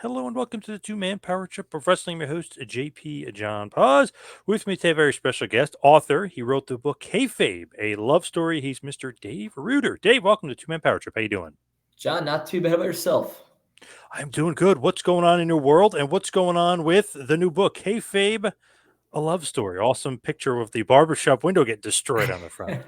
Hello and welcome to the two-man power trip of wrestling. I'm your host, JP John Poz. With me today, a very special guest, author. He wrote the book Kayfabe, A Love Story. He's Mr. Dave Rueter. Dave, welcome to Two-Man Power Trip. How you doing? John, not too bad about yourself. I'm doing good. What's going on in your world and what's going on with the new book, Kayfabe, A Love Story? Awesome picture of the barbershop window getting destroyed on the front.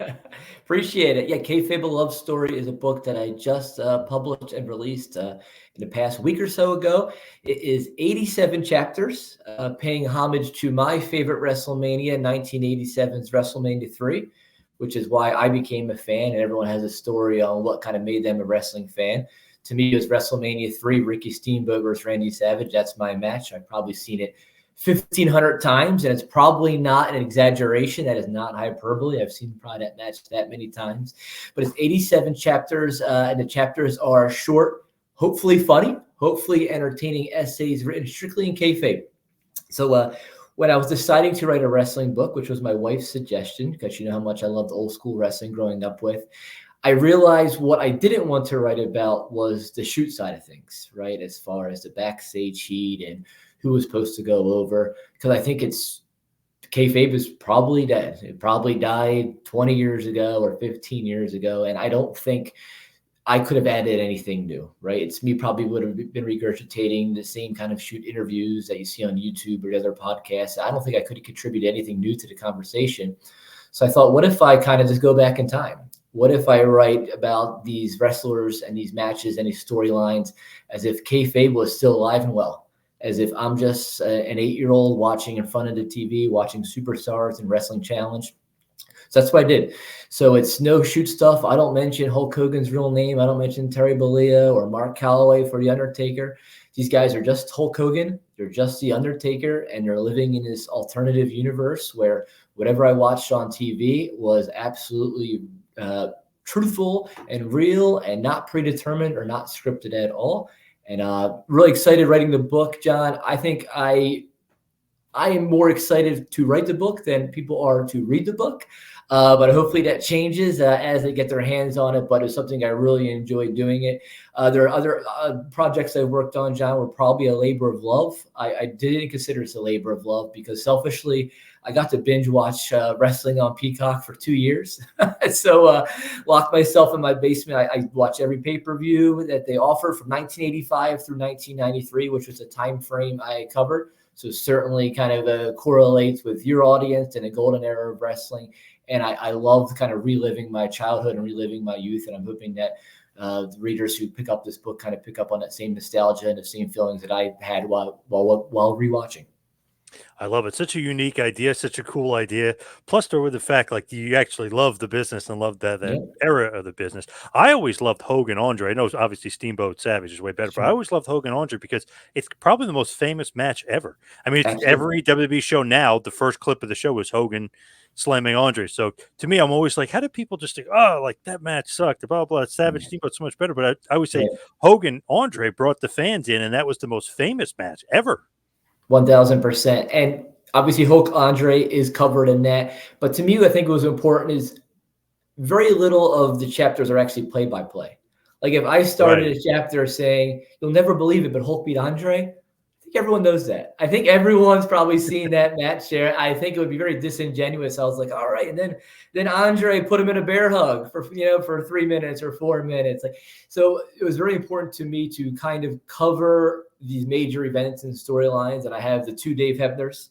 Appreciate it. Yeah, Kayfabe A Love Story is a book that I just published and released in the past week or so ago. It is 87 chapters, paying homage to my favorite WrestleMania, 1987's WrestleMania 3, which is why I became a fan, and everyone has a story on what kind of made them a wrestling fan. To me, it was WrestleMania 3, Ricky Steamboat versus Randy Savage. That's my match. I've probably seen it 1,500 times, and it's probably not an exaggeration. That is not hyperbole. I've seen probably that match that many times, but it's 87 chapters, and the chapters are short, hopefully funny, hopefully entertaining essays written strictly in kayfabe. So when I was deciding to write a wrestling book, which was my wife's suggestion, because you know how much I loved old school wrestling growing up with, I realized what I didn't want to write about was the shoot side of things, right? As far as the backstage heat and who was supposed to go over, because I think kayfabe is probably dead. It probably died 20 years ago or 15 years ago, and I don't think I could have added anything new, right? It's me probably would have been regurgitating the same kind of shoot interviews that you see on YouTube or other podcasts. I don't think I could have contributed anything new to the conversation. So I thought, what if I kind of just go back in time? What if I write about these wrestlers and these matches and these storylines as if kayfabe was still alive and well, as if I'm just an 8-year-old watching in front of the TV, watching Superstars and Wrestling Challenge. So that's what I did. So it's no shoot stuff. I don't mention Hulk Hogan's real name. I don't mention Terry Bollea or Mark Calloway for The Undertaker. These guys are just Hulk Hogan. They're just The Undertaker, and they're living in this alternative universe where whatever I watched on TV was absolutely truthful and real and not predetermined or not scripted at all. And really excited writing the book, John. I think I am more excited to write the book than people are to read the book. But hopefully that changes as they get their hands on it. But it's something I really enjoy doing it. There are other projects I worked on, John, were probably a labor of love. I didn't consider it a labor of love because selfishly, I got to binge watch wrestling on Peacock for 2 years. So locked myself in my basement. I watched every pay-per-view that they offered from 1985 through 1993, which was the time frame I covered. So certainly kind of correlates with your audience and a golden era of wrestling. And I love kind of reliving my childhood and reliving my youth. And I'm hoping that the readers who pick up this book kind of pick up on that same nostalgia and the same feelings that I had while rewatching. I love it. Such a unique idea, such a cool idea. Plus, there with the fact like you actually love the business and love that Yeah, era of the business. I always loved Hogan Andre. I know obviously Steamboat Savage is way better, but I sure. always loved Hogan Andre because it's probably the most famous match ever. I mean, it's Absolutely. every WWE show now. The first clip of the show was Hogan slamming Andre. So to me, I'm always like, how do people just think, oh, like that match sucked, blah blah. Savage Steamboat's so much better. But I always say Right. Hogan Andre brought the fans in, and that was the most famous match ever. 1,000%. And obviously, Hulk Andre is covered in that. But to me, I think what was important is very little of the chapters are actually play by play. Like if I started Right. a chapter saying, you'll never believe it, but Hulk beat Andre, I think everyone knows that. I think everyone's probably seen that match there. I think it would be very disingenuous. I was like, all right. And then Andre put him in a bear hug for 3 minutes or 4 minutes. Like, so it was very important to me to kind of cover these major events and storylines. And I have the two Dave Hebners,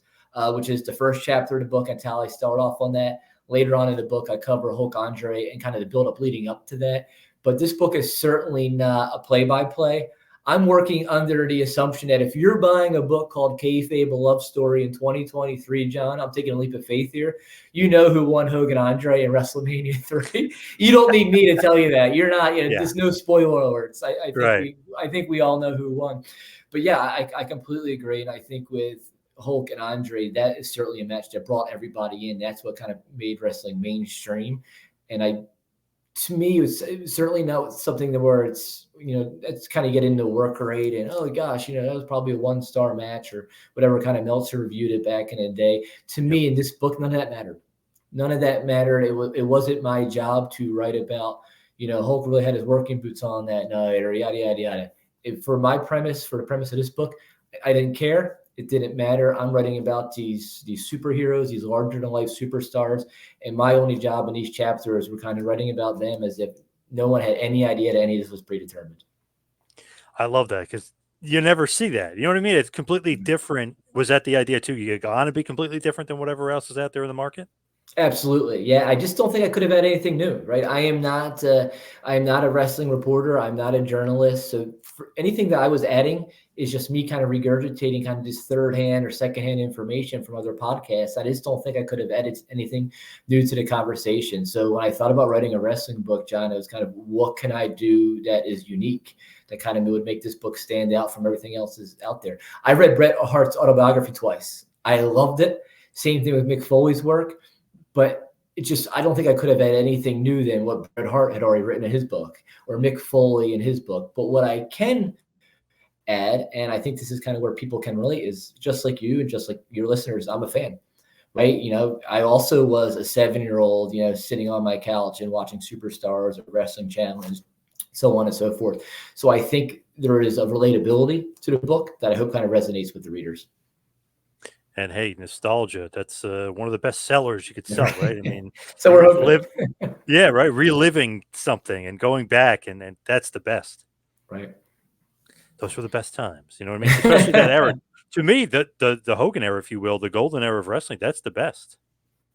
which is the first chapter of the book until I start off on that. Later on in the book, I cover Hulk Andre and kind of the build up leading up to that. But this book is certainly not a play-by-play. I'm working under the assumption that if you're buying a book called Kayfabe A Love Story in 2023, John, I'm taking a leap of faith here. You know who won Hogan Andre in WrestleMania 3. You don't need me to tell you that. You're not. Yeah. There's no spoiler alerts. Right. I think we all know who won. But yeah, I completely agree, and I think with Hulk and Andre, that is certainly a match that brought everybody in. That's what kind of made wrestling mainstream. And to me, it was certainly not something that where it's kind of getting the work rate and, oh gosh, that was probably a 1-star match or whatever kind of Meltzer reviewed it back in the day. To Yep. me, in this book, none of that mattered. None of that mattered. It wasn't my job to write about, Hulk really had his working boots on that night or yada, yada, yada. For my premise, for the premise of this book, I didn't care. It didn't matter. I'm writing about these superheroes, these larger than life superstars, and my only job in these chapters were kind of writing about them as if no one had any idea that any of this was predetermined. I love that because you never see that. You know what I mean? It's completely different. Was that the idea too? You got to be completely different than whatever else is out there in the market? Absolutely. Yeah. I just don't think I could have had anything new, right? I am not a wrestling reporter. I'm not a journalist. So for anything that I was adding is just me kind of regurgitating kind of this third hand or second hand information from other podcasts. I just don't think I could have added anything new to the conversation. So when I thought about writing a wrestling book, John, it was kind of what can I do that is unique, that kind of would make this book stand out from everything else is out there. I read Bret Hart's autobiography twice. I loved it. Same thing with Mick Foley's work. But I don't think I could have had anything new than what Bret Hart had already written in his book or Mick Foley in his book. But what I can add, and I think this is kind of where people can relate, is just like you and just like your listeners, I'm a fan, right? I also was a 7-year-old, sitting on my couch and watching Superstars or Wrestling Challenge, so on and so forth. So I think there is a relatability to the book that I hope kind of resonates with the readers. And hey, nostalgia, that's one of the best sellers you could sell, right? I mean, So we're hoping. yeah, right. Reliving something and going back, and that's the best. Right. Those were the best times. You know what I mean? Especially that era. To me, the Hogan era, if you will, the golden era of wrestling, that's the best.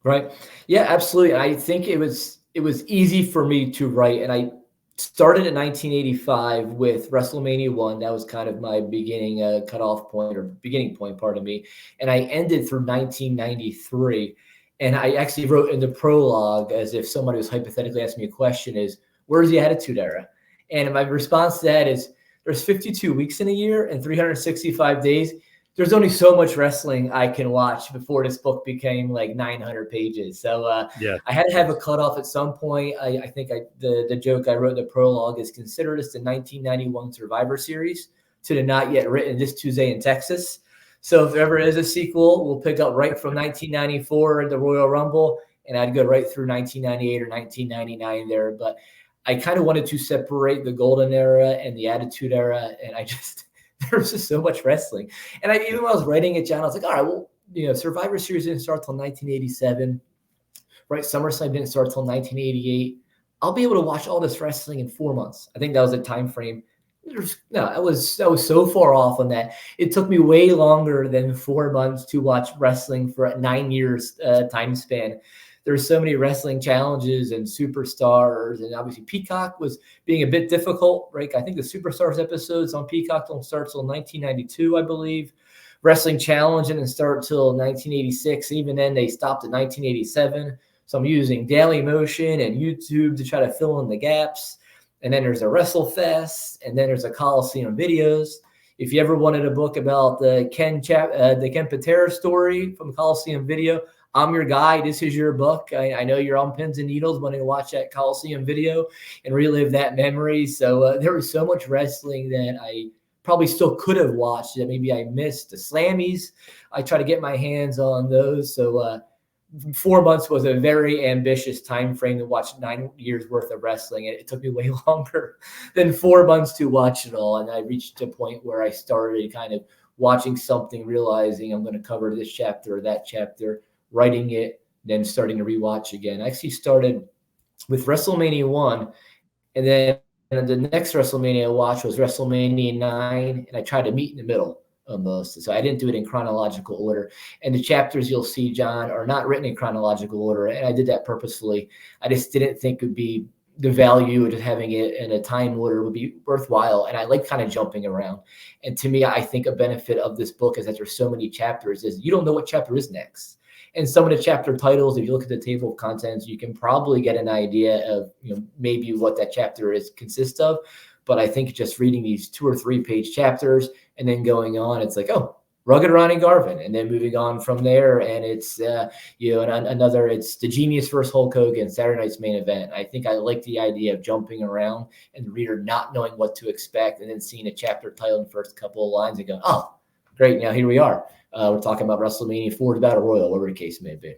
Right. Yeah, absolutely. I think it was easy for me to write, and I started in 1985 with WrestleMania 1. That was kind of my beginning cutoff point or beginning point, pardon me. And I ended through 1993. And I actually wrote in the prologue, as if somebody was hypothetically asking me a question, is where's the Attitude Era? And my response to that is there's 52 weeks in a year and 365 days. There's only so much wrestling I can watch before this book became like 900 pages. So Yeah. I had to have a cutoff at some point. I think the joke I wrote in the prologue is consider this the 1991 Survivor Series to the not yet written This Tuesday in Texas. So if there ever is a sequel, we'll pick up right from 1994 in the Royal Rumble, and I'd go right through 1998 or 1999 there. But I kind of wanted to separate the golden era and the Attitude Era, and there was just so much wrestling. And even when I was writing it, John, I was like, all right, well, Survivor Series didn't start till 1987, right? SummerSlam didn't start till 1988. I'll be able to watch all this wrestling in 4 months. I think that was the time frame. I was so far off on that. It took me way longer than 4 months to watch wrestling for a 9 years time span. There's so many wrestling challenges and superstars, and obviously Peacock was being a bit difficult, right? I think the Superstars episodes on Peacock don't start till 1992, I believe. Wrestling Challenge didn't start till 1986. Even then, they stopped at 1987. So I'm using Daily Motion and YouTube to try to fill in the gaps. And then there's a WrestleFest, and then there's a Coliseum videos. If you ever wanted a book about the Ken Patera story from Coliseum Video, I'm your guy. This is your book. I know you're on pins and needles wanting to watch that Coliseum video and relive that memory. So there was so much wrestling that I probably still could have watched that maybe I missed. The Slammies, I try to get my hands on those. So 4 months was a very ambitious time frame to watch 9 years worth of wrestling. It took me way longer than 4 months to watch it all. And I reached a point where I started kind of watching something, realizing I'm going to cover this chapter or that chapter, writing it, then starting to rewatch again. I actually started with WrestleMania 1, and then the next WrestleMania I watched was WrestleMania 9, and I tried to meet in the middle almost. So I didn't do it in chronological order. And the chapters you'll see, John, are not written in chronological order, and I did that purposefully. I just didn't think it would be the value of just having it in a time order would be worthwhile. And I like kind of jumping around. And to me, I think a benefit of this book is that there's so many chapters is you don't know what chapter is next. And some of the chapter titles, if you look at the table of contents, you can probably get an idea of maybe what that chapter consists of. But I think just reading these 2 or 3 page chapters and then going on, it's like, oh, Rugged Ronnie Garvin, and then moving on from there, and it's another. It's the Genius versus Hulk Hogan, Saturday Night's Main Event. I think I like the idea of jumping around and the reader not knowing what to expect, and then seeing a chapter title in the first couple of lines and going, oh, great, now here we are. We're talking about WrestleMania 4 Battle Royal, whatever the case may be.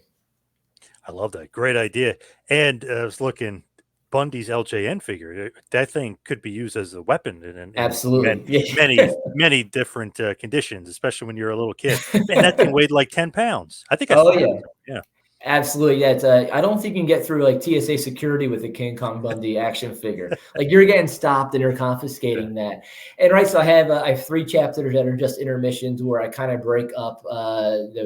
I love that. Great idea. And I was looking, Bundy's LJN figure. That thing could be used as a weapon in Absolutely. many, Yeah. many different conditions, especially when you're a little kid. Man, that thing weighed like 10 pounds. I think I Oh, still have yeah. it. Yeah. Absolutely. Yeah. It's, I don't think you can get through like TSA security with the King Kong Bundy action figure. Like you're getting stopped and you're Yeah. confiscating that. And right. So I have 3 chapters that are just intermissions where I kind of break up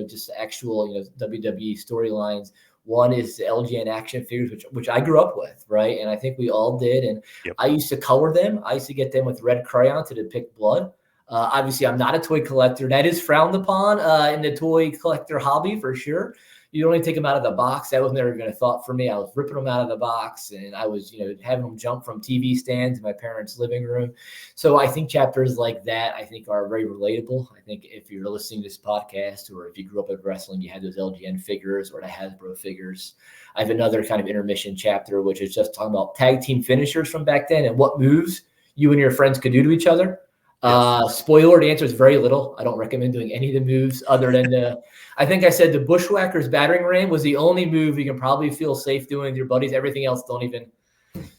just actual, WWE storylines. One is the LGN action figures, which I grew up with, right? And I think we all did. And Yep. I used to color them. I used to get them with red crayon to depict blood. Obviously, I'm not a toy collector. That is frowned upon in the toy collector hobby for sure. You only take them out of the box. That was never going to thought for me. I was ripping them out of the box, and I was, having them jump from TV stands in my parents' living room. So I think chapters like that, I think, are very relatable. I think if you're listening to this podcast, or if you grew up with wrestling, you had those LGN figures or the Hasbro figures. I have another kind of intermission chapter, which is just talking about tag team finishers from back then and what moves you and your friends could do to each other. Yes. Spoiler, the answer is very little. I don't recommend doing any of the moves other than I think I said the Bushwhackers battering ram was the only move you can probably feel safe doing with your buddies. Everything else don't even,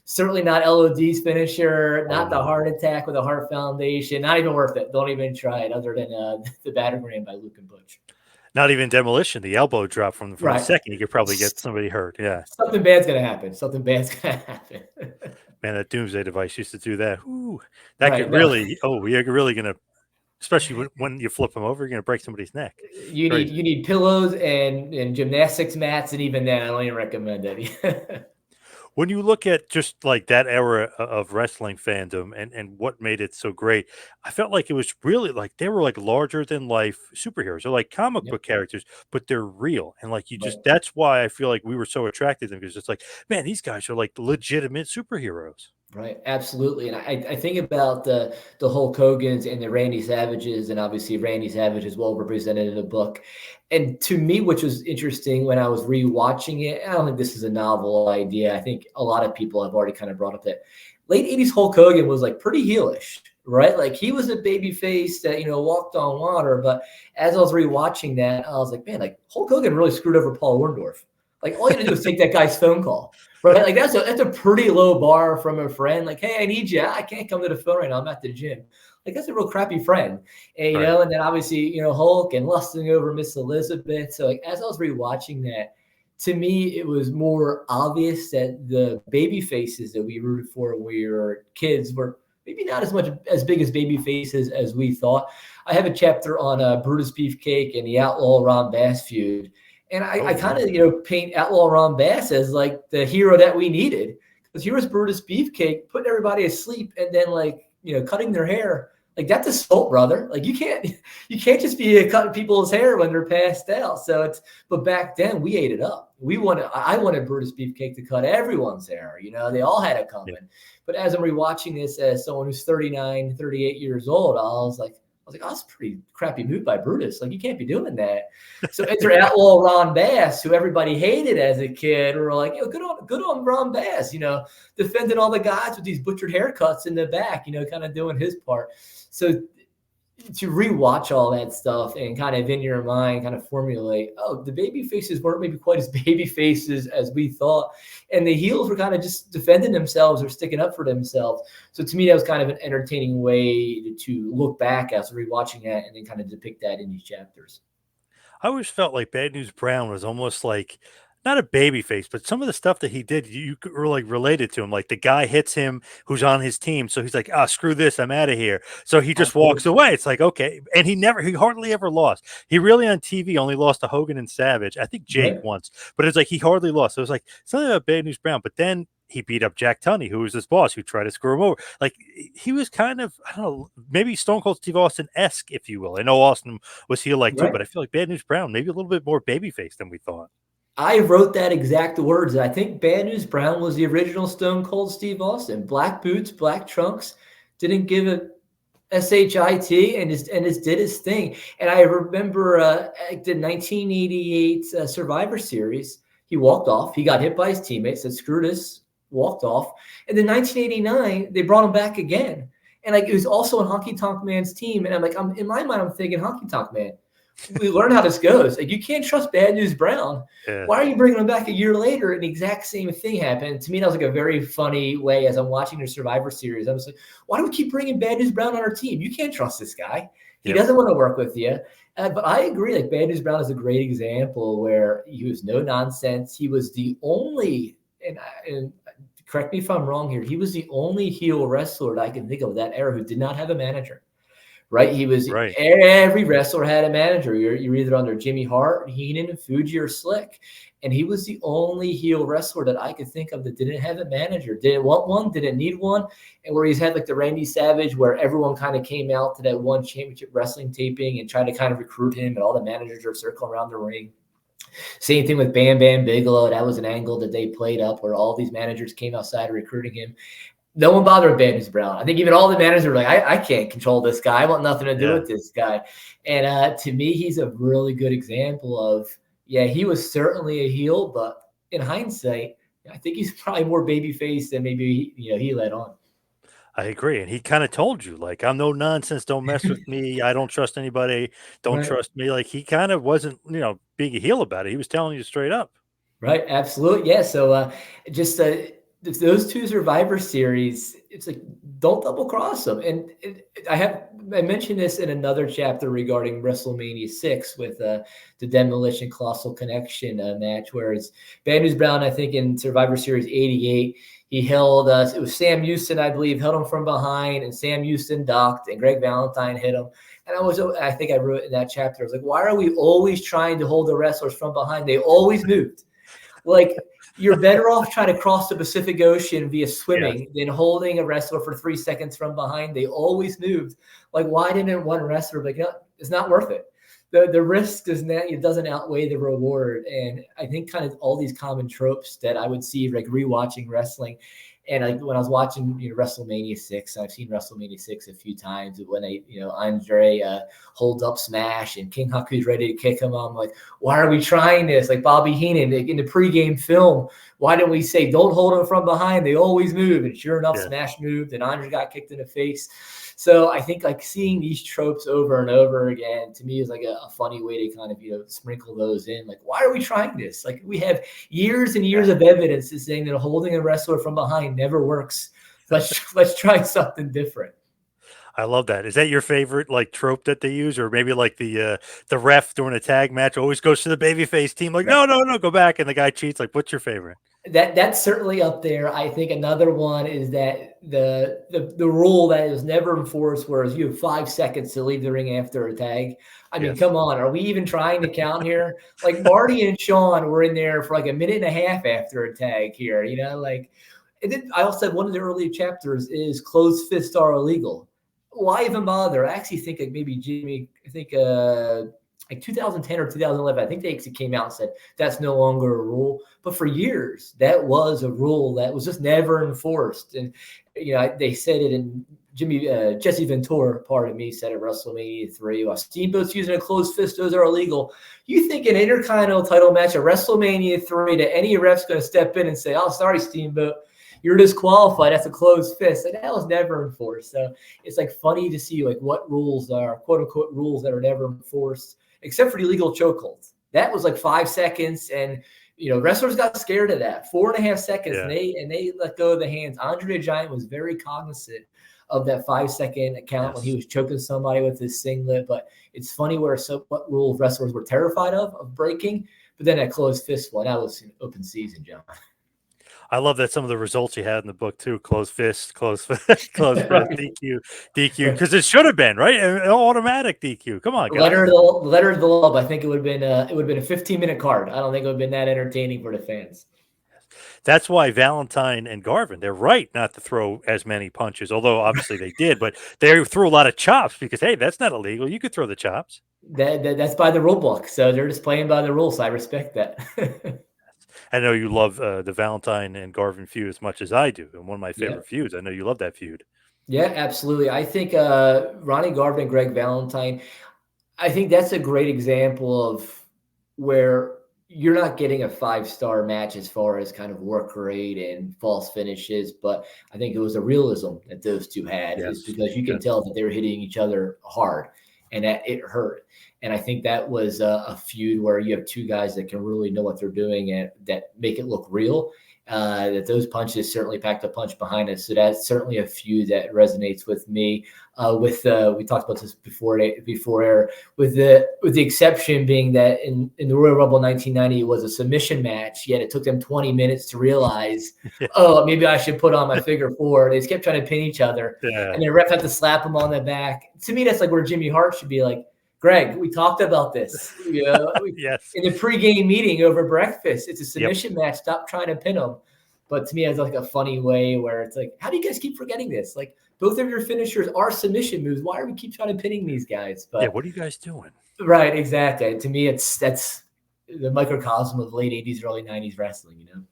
certainly not LOD's finisher, Oh not the no. heart attack with a heart foundation, not even worth it. Don't even try it other than the battering ram by Luke and Butch. Not even demolition. The elbow drop from the Right. second, you could probably get somebody hurt. Yeah. Something bad's going to happen. Something bad's going to happen. Man, that doomsday device used to do that. Ooh, that could Right. No, really, oh, you're really going to, especially when you flip them over, you're going to break somebody's neck. Crazy. you need pillows and gymnastics mats, and even then, I don't even recommend it. When you look at just like that era of wrestling fandom and what made it so great, I felt like it was really like they were like larger than life superheroes. They're like comic Yep. book characters, but they're real. And like you Right. just that's why I feel like we were so attracted to them because it's like, man, these guys are like legitimate superheroes. Right, absolutely, and I think about the Hulk Hogan's and the Randy Savages, and obviously Randy Savage is well represented in the book. And to me, which was interesting when I was rewatching it, I don't think this is a novel idea. I think a lot of people have already kind of brought up that late '80s Hulk Hogan was like pretty heelish, right? Like he was a baby face that walked on water. But as I was rewatching that, I was like, man, like Hulk Hogan really screwed over Paul Orndorff. Like all you had to do was take that guy's phone call. Right, like that's a pretty low bar from a friend. Like, hey, I need you. I can't come to the phone right now. I'm at the gym. Like that's a real crappy friend, and Right. and then obviously Hulk and lusting over Miss Elizabeth. So like as I was rewatching that, to me it was more obvious that the baby faces that we rooted for when we were kids were maybe not as much as big as baby faces as we thought. I have a chapter on Brutus Beefcake and the Outlaw Ron Bass feud. And I Oh kind no. of, paint Outlaw Ron Bass as like the hero that we needed. Because here was Brutus Beefcake putting everybody asleep and then cutting their hair. Like that's assault, brother. Like you can't just be cutting people's hair when they're passed out. But back then we ate it up. I wanted Brutus Beefcake to cut everyone's hair. They all had it coming. Yeah. But as I'm rewatching this as someone who's 39, 38 years old, I was like, oh, that's a pretty crappy move by Brutus. Like, you can't be doing that. So enter Outlaw Ron Bass, who everybody hated as a kid. We're like, good on Ron Bass, defending all the guys with these butchered haircuts in the back, kind of doing his part. So to rewatch all that stuff and kind of in your mind kind of formulate, oh, the baby faces weren't maybe quite as baby faces as we thought. And the heels were kind of just defending themselves or sticking up for themselves. So to me, that was kind of an entertaining way to look back as rewatching that and then kind of depict that in these chapters. I always felt like Bad News Brown was almost like not a baby face, but some of the stuff that he did, were like related to him. Like the guy hits him who's on his team, so he's like, "Ah, screw this, I'm out of here." So he just walks Absolutely. away. It's like okay, and he hardly ever lost. He really on TV only lost to Hogan and Savage. I think Jake Right. once, but it's like he hardly lost. So it was like something about Bad News Brown, but then. He beat up Jack Tunney, who was his boss, who tried to screw him over. Like he was kind of, I don't know, maybe Stone Cold Steve Austin esque, if you will. I know Austin was heel like too, Right. but I feel like Bad News Brown maybe a little bit more babyface than we thought. I wrote that exact words. I think Bad News Brown was the original Stone Cold Steve Austin. Black boots, black trunks, didn't give a shit and just did his thing. And I remember the 1988 Survivor Series. He walked off. He got hit by his teammates. Said screw this. Walked off. And then 1989 they brought him back again. And like it was also on Honky Tonk Man's team. And I'm like, in my mind, I'm thinking Honky Tonk Man. we learn how this goes. Like, you can't trust Bad News Brown. Yeah. Why are you bringing him back a year later? And the exact same thing happened. To me, that was like a very funny way as I'm watching the Survivor Series. I was like, why do we keep bringing Bad News Brown on our team? You can't trust this guy. He Yep. doesn't want to work with you. But I agree. Like, Bad News Brown is a great example where he was no nonsense. He was the only, and correct me if I'm wrong here, he was the only heel wrestler that I can think of that era who did not have a manager. Right? He was Right. every wrestler had a manager. You're either under Jimmy Hart, Heenan, Fuji, or Slick. And he was the only heel wrestler that I could think of that didn't have a manager, didn't want one, didn't need one. And where he's had like the Randy Savage, where everyone kind of came out to that one championship wrestling taping and tried to kind of recruit him, and all the managers are circling around the ring. Same thing with Bam Bam Bigelow. That was an angle that they played up where all these managers came outside recruiting him. No one bothered with Bad News Brown. I think even all the managers were like, I can't control this guy. I want nothing to do with this guy. And to me, he's a really good example of, yeah, he was certainly a heel, but in hindsight, I think he's probably more babyface than maybe he let on. I agree. And he kind of told you, like, I'm no nonsense. Don't mess with me. I don't trust anybody. Don't Right. trust me. Like, he kind of wasn't, being a heel about it. He was telling you straight up. Right. Absolutely. Yeah. So just those two Survivor Series, it's like, don't double cross them. And I mentioned this in another chapter regarding WrestleMania 6 with the Demolition Colossal Connection match, whereas Bad News Brown, I think in Survivor Series 88, he held it was Sam Houston, I believe, held him from behind, and Sam Houston ducked, and Greg Valentine hit him. And I think I wrote in that chapter, I was like, why are we always trying to hold the wrestlers from behind? They always moved. Like, you're better off trying to cross the Pacific Ocean via swimming than holding a wrestler for 3 seconds from behind. They always moved. Like, why didn't one wrestler be like, it's not worth it? The risk doesn't outweigh the reward. And I think kind of all these common tropes that I would see like rewatching wrestling. And like when I was watching WrestleMania 6, I've seen WrestleMania 6 a few times when Andre holds up Smash and King Haku's ready to kick him. I'm like, why are we trying this? Like Bobby Heenan in the pregame film, why didn't we say don't hold him from behind? They always move. And sure enough, Smash moved and Andre got kicked in the face. So I think like seeing these tropes over and over again to me is like a funny way to kind of sprinkle those in. Like, why are we trying this? Like, we have years and years of evidence to saying that holding a wrestler from behind never works. Let's try something different. I love that. Is that your favorite like trope that they use, or maybe like the ref during a tag match always goes to the babyface team? Like, no, go back, and the guy cheats. Like, what's your favorite? That's certainly up there. I think another one is that the rule that is never enforced, whereas you have 5 seconds to leave the ring after a tag. I mean, come on, are we even trying to count here? Like Marty and Sean were in there for like a minute and a half after a tag here, like. And then I also said one of the early chapters is closed fists are illegal. Why even bother? I actually think like maybe Jimmy, like 2010 or 2011, I think they actually came out and said that's no longer a rule. But for years, that was a rule that was just never enforced. And, they said it in Jesse Ventura, pardon me, said at WrestleMania 3, while Steamboat's using a closed fist, those are illegal. You think an Intercontinental title match at WrestleMania 3 that any ref's going to step in and say, oh, sorry, Steamboat, you're disqualified. That's a closed fist. And that was never enforced. So it's like funny to see like what rules are, quote unquote, rules that are never enforced, except for the illegal chokeholds. That was like 5 seconds. And, wrestlers got scared of that. 4.5 seconds. And they let go of the hands. Andre the Giant was very cognizant of that 5-second account when he was choking somebody with his singlet. But it's funny what rules wrestlers were terrified of breaking. But then that closed fist one, that was an open season, John. I love that some of the results you had in the book too. Closed fist, closed fist, DQ, because it should have been right. An automatic DQ. Come on, guys. Letter of the law. I think it would have been a 15-minute card. I don't think it would have been that entertaining for the fans. That's why Valentine and Garvin, they're right not to throw as many punches, although obviously they did, but they threw a lot of chops because, hey, that's not illegal. You could throw the chops. That's by the rule book. So they're just playing by the rules. I respect that. I know you love the Valentine and Garvin feud as much as I do. And one of my favorite feuds. I know you love that feud. Yeah, absolutely. I think Ronnie Garvin and Greg Valentine, I think that's a great example of where you're not getting a 5-star match as far as kind of work rate and false finishes, but I think it was a realism that those two had is because you can tell that they were hitting each other hard. and that it hurt. And I think that was a feud where you have two guys that can really know what they're doing and that make it look real. That those punches certainly packed a punch behind us. So that's certainly a feud that resonates with me. We talked about this before air, with the exception being that in the Royal Rumble 1990 it was a submission match, yet it took them 20 minutes to realize, oh, maybe I should put on my figure four. They just kept trying to pin each other, and the ref had to slap them on the back. To me, that's like where Jimmy Hart should be like, Greg, we talked about this. Yes. In the pregame meeting over breakfast. It's a submission match. Stop trying to pin them. But to me, it's like a funny way where it's like, how do you guys keep forgetting this? Like, both of your finishers are submission moves. Why are we keep trying to pinning these guys? But what are you guys doing? Right, exactly. To me, that's the microcosm of late 80s, early 90s wrestling, you know?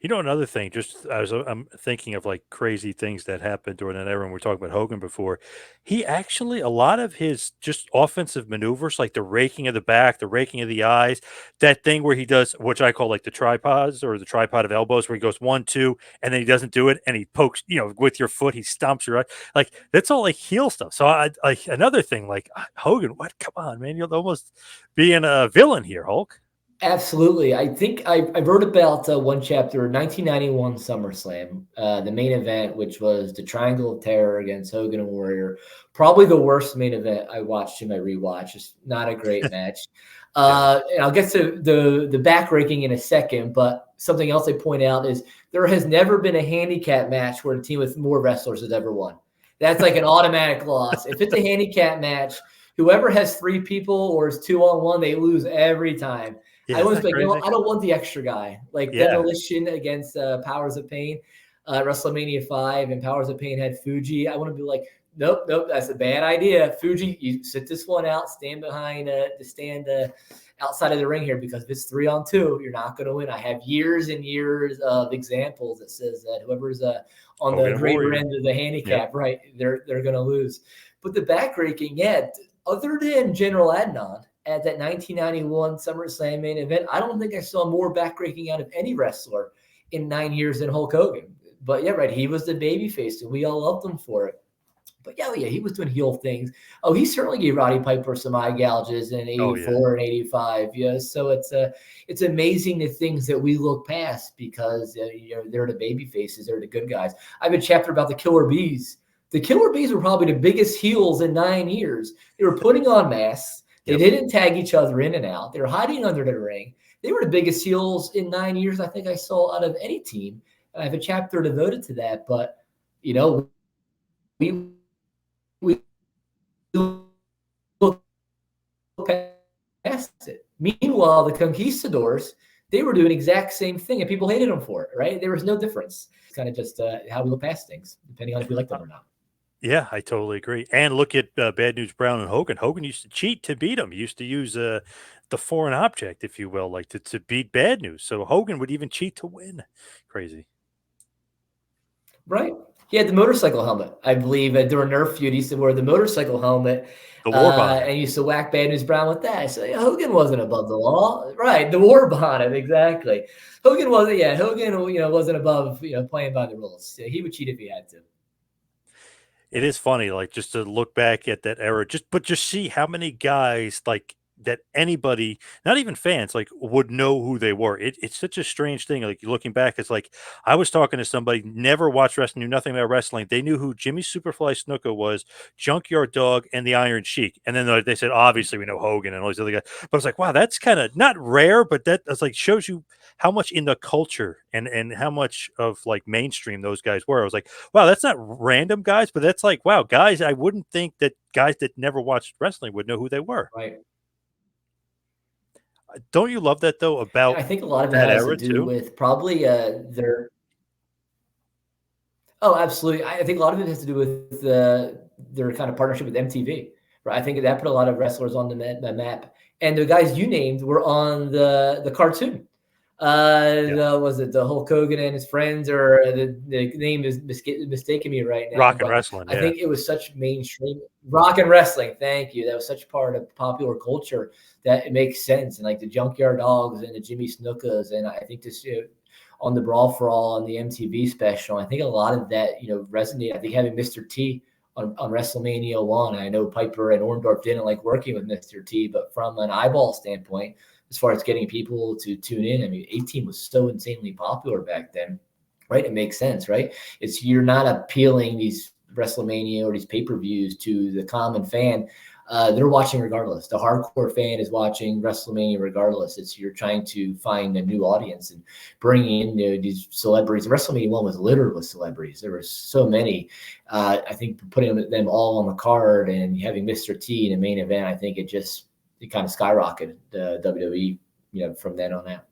Another thing, I'm thinking of like crazy things that happened during that era. And we are talking about Hogan before. He actually, a lot of his just offensive maneuvers, like the raking of the back, the raking of the eyes, that thing where he does, which I call like the tripods or the tripod of elbows, where he goes 1, 2, and then he doesn't do it, and he pokes, with your foot, he stomps your eye. Like that's all like heel stuff. So I like another thing, like Hogan, what? Come on, man, you're almost being a villain here, Hulk. Absolutely. I think I wrote about one chapter, 1991 SummerSlam, the main event, which was the Triangle of Terror against Hogan and Warrior. Probably the worst main event I watched in my rewatch. It's not a great match. And I'll get to the back raking in a second, but something else I point out is there has never been a handicap match where a team with more wrestlers has ever won. That's like an automatic loss. If it's a handicap match, whoever has 3 people or is 2-on-1, they lose every time. Yeah, I was like, I don't want the extra guy. Like Demolition against Powers of Pain, WrestleMania 5, and Powers of Pain had Fuji. I want to be like, nope, that's a bad idea. Fuji, you sit this one out, stand behind the stand outside of the ring here, because if it's 3-on-2, you're not going to win. I have years and years of examples that says that whoever's on the greater end of the handicap, right, they're going to lose. But the backbreaking, other than General Adnan, at that 1991 SummerSlam main event, I don't think I saw more backbreaking out of any wrestler in 9 years than Hulk Hogan. But he was the babyface, and we all loved him for it. But he was doing heel things. Oh, he certainly gave Roddy Piper some eye gouges in 84 and 85. So it's amazing the things that we look past because they're the babyfaces, they're the good guys. I have a chapter about the Killer Bees. The Killer Bees were probably the biggest heels in 9 years. They were putting on masks. They didn't tag each other in and out. They were hiding under the ring. They were the biggest heels in 9 years I think I saw out of any team. And I have a chapter devoted to that. But, we look past it. Meanwhile, the Conquistadors, they were doing the exact same thing, and people hated them for it, right? There was no difference. It's kind of just how we look past things, depending on if we like them or not. Yeah, I totally agree. And look at Bad News Brown and Hogan. Hogan used to cheat to beat him. He used to use the foreign object, if you will, like to beat Bad News. So Hogan would even cheat to win. Crazy. Right. He had the motorcycle helmet. I believe during Nerf feud, he used to wear the motorcycle helmet. The war bonnet. And used to whack Bad News Brown with that. So Hogan wasn't above the law. Right. The war bonnet. Exactly. Hogan wasn't, Hogan, wasn't above, playing by the rules. He would cheat if he had to. It is funny, like, just to look back at that era, just see how many guys, like, that anybody, not even fans, like, would know who they were. It's such a strange thing, like, looking back, it's like, I was talking to somebody, never watched wrestling, knew nothing about wrestling. They knew who Jimmy Superfly Snuka was, Junkyard Dog, and the Iron Sheik. And then they said, obviously, we know Hogan and all these other guys. But I was like, wow, that's kind of not rare, but that's like shows you how much in the culture and how much of like mainstream those guys were. I was like, wow, that's not random guys, but that's like, wow, guys, I wouldn't think that guys that never watched wrestling would know who they were. Right. Don't you love that though about I think a lot of it that has era to do too? with probably their. Oh, absolutely. I think a lot of it has to do with their kind of partnership with MTV, right? I think that put a lot of wrestlers on the map. And the guys you named were on the cartoon. Was it the Hulk Hogan and his friends, or the name is mistaking me right now? Rock and But wrestling, I yeah. think it was such mainstream rock and wrestling. Thank you. That was such part of popular culture that it makes sense. And like the Junkyard Dogs and the Jimmy Snukas, and I think this on the Brawl for All on the MTV special, I think a lot of that resonated. I think having Mr. T on WrestleMania 1. I know Piper and Orndorff didn't like working with Mr. T, but from an eyeball standpoint, as far as getting people to tune in, I mean, 18 was so insanely popular back then, right? It makes sense, right? You're not appealing these WrestleMania or these pay-per-views to the common fan. They're watching regardless. The hardcore fan is watching WrestleMania regardless. You're trying to find a new audience and bring in these celebrities. WrestleMania 1 was littered with celebrities. There were so many. I think putting them all on the card and having Mr. T in the main event, I think it kind of skyrocketed the WWE, from then on out.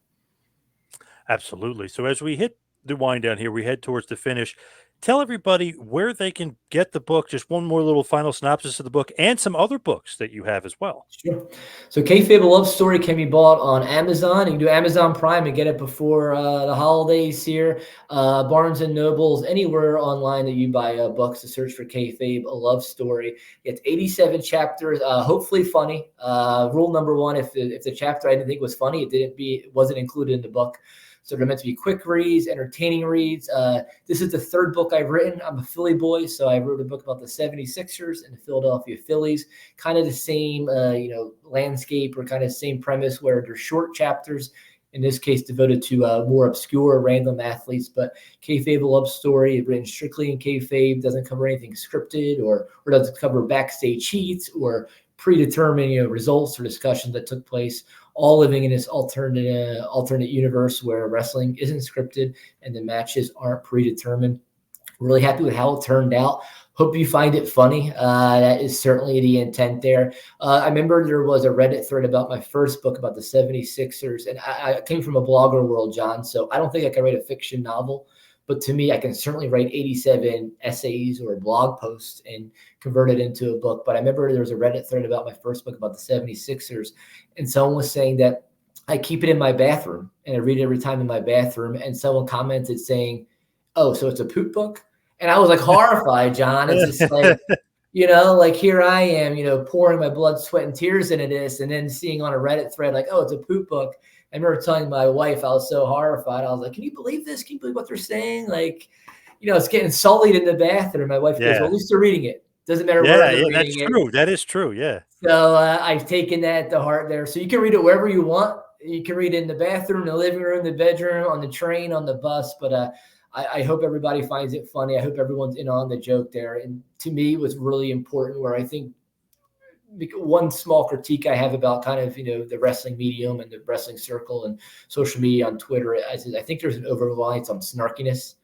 Absolutely. So as we hit the wind down here, we head towards the finish. Tell everybody where they can get the book. Just one more little final synopsis of the book and some other books that you have as well. Sure. So Kayfabe A Love Story can be bought on Amazon. You can do Amazon Prime and get it before the holidays here. Barnes & Nobles, anywhere online that you buy books, to search for Kayfabe A Love Story. It's 87 chapters, hopefully funny. Rule number one, if the chapter I didn't think was funny, it wasn't included in the book. So they're meant to be quick reads, entertaining reads. This is the third book I've written. I'm a Philly boy, so I wrote a book about the 76ers and the Philadelphia Phillies. Kind of the same, landscape, or kind of same premise, where they're short chapters, in this case devoted to more obscure random athletes. But Kayfabe A Love Story, written strictly in kayfabe, doesn't cover anything scripted, or doesn't cover backstage heats or predetermined results or discussions that took place, all living in this alternate universe where wrestling isn't scripted and the matches aren't predetermined. Really happy with how it turned out. Hope you find it funny. That is certainly the intent there. I remember there was a Reddit thread about my first book about the 76ers, and I came from a blogger world, John, so I don't think I can write a fiction novel. But to me, I can certainly write 87 essays or blog posts and convert it into a book. But I remember there was a Reddit thread about my first book about the 76ers, and someone was saying that I keep it in my bathroom and I read it every time in my bathroom. And someone commented saying, "Oh, so it's a poop book?" And I was like horrified, John. It's just like, like here I am, pouring my blood, sweat, and tears into this, and then seeing on a Reddit thread like, "Oh, it's a poop book." I remember telling my wife, I was so horrified. I was like, "Can you believe this? Can you believe what they're saying?" Like, it's getting sullied in the bathroom. My wife goes, "Well, at least they're reading it. Doesn't matter where they're reading That's it." true. That is true. Yeah. So I've taken that to heart there. So you can read it wherever you want. You can read it in the bathroom, the living room, the bedroom, on the train, on the bus. But I hope everybody finds it funny. I hope everyone's in on the joke there. And to me, it was really important, where I think one small critique I have about kind of, the wrestling medium and the wrestling circle and social media on Twitter, I think there's an over-reliance on snarkiness.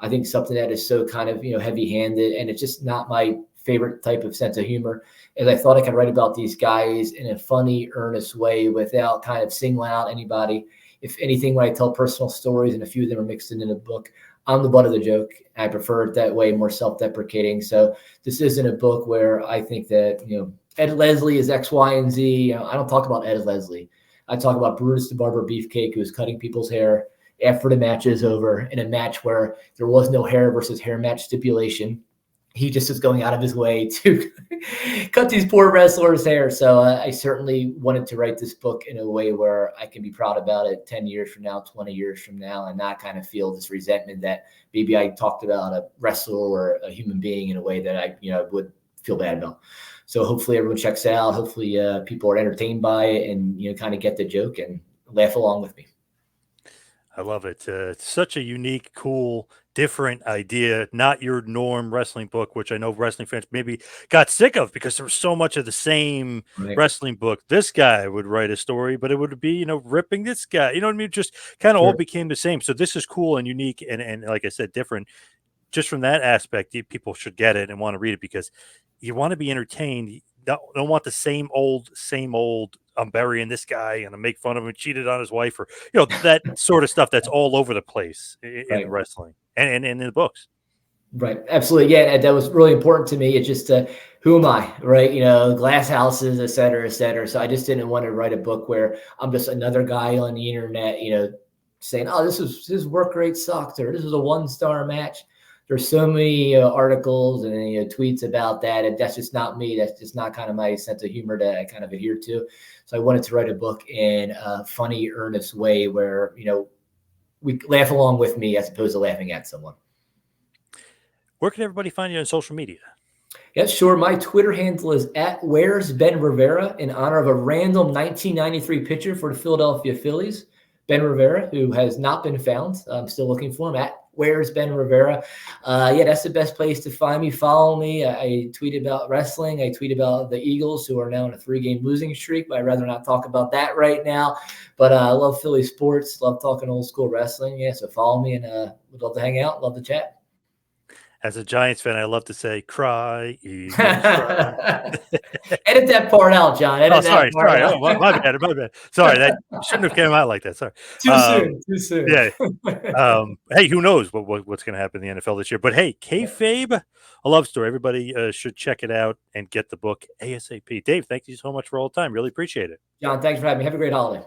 I think something that is so kind of, heavy-handed, and it's just not my favorite type of sense of humor. And I thought I could write about these guys in a funny, earnest way without kind of singling out anybody. If anything, when I tell personal stories, and a few of them are mixed in a book, I'm the butt of the joke. I prefer it that way, more self-deprecating. So this isn't a book where I think that, Ed Leslie is X, Y, and Z. I don't talk about Ed Leslie. I talk about Brutus the Barber Beefcake, who was cutting people's hair after the match is over, in a match where there was no hair versus hair match stipulation. He just is going out of his way to cut these poor wrestlers' hair. So I certainly wanted to write this book in a way where I can be proud about it 10 years from now, 20 years from now, and not kind of feel this resentment that maybe I talked about a wrestler or a human being in a way that I would feel bad about. So hopefully everyone checks it out. Hopefully people are entertained by it and kind of get the joke and laugh along with me. I love it. It's such a unique, cool, different idea. Not your norm wrestling book, which I know wrestling fans maybe got sick of because there was so much of the same Right. wrestling book. This guy would write a story, but it would be, ripping this guy. You know what I mean? Just kind of all Sure. became the same. So this is cool and unique, and like I said, different. Just from that aspect, people should get it and want to read it, because you want to be entertained. You don't want the same old. I'm burying this guy and I make fun of him, cheated on his wife, or that sort of stuff that's all over the place in the Right. wrestling and in the books. Right. Absolutely. Yeah. And that was really important to me. It's just, who am I? Right. Glass houses, et cetera, et cetera. So I just didn't want to write a book where I'm just another guy on the internet, saying, "Oh, this work rate sucked," or "This is a 1-star match." There's so many articles and tweets about that, and that's just not me. That's just not kind of my sense of humor that I kind of adhere to. So I wanted to write a book in a funny, earnest way where we laugh along with me as opposed to laughing at someone. Where can everybody find you on social media? Yeah, sure. My Twitter handle is at Where's Ben Rivera in honor of a random 1993 pitcher for the Philadelphia Phillies, Ben Rivera, who has not been found. I'm still looking for him at Where's Ben Rivera. Yeah, that's the best place to find me. Follow me. I tweet about wrestling. I tweet about the Eagles, who are now in a 3-game losing streak, but I'd rather not talk about that right now. But I love Philly sports, love talking old school wrestling. Yeah, so follow me and would love to hang out, love to chat. As a Giants fan, I love to say, "Cry, Eagles, cry." Edit that part out, John. Oh, Edit that sorry, part sorry. out. Oh, my bad, my bad. Sorry, that shouldn't have came out like that. Sorry. Too soon. Too soon. Yeah. Hey, who knows what's going to happen in the NFL this year? But hey, Kayfabe, a love story. Everybody should check it out and get the book ASAP. Dave, thank you so much for all the time. Really appreciate it. John, thanks for having me. Have a great holiday.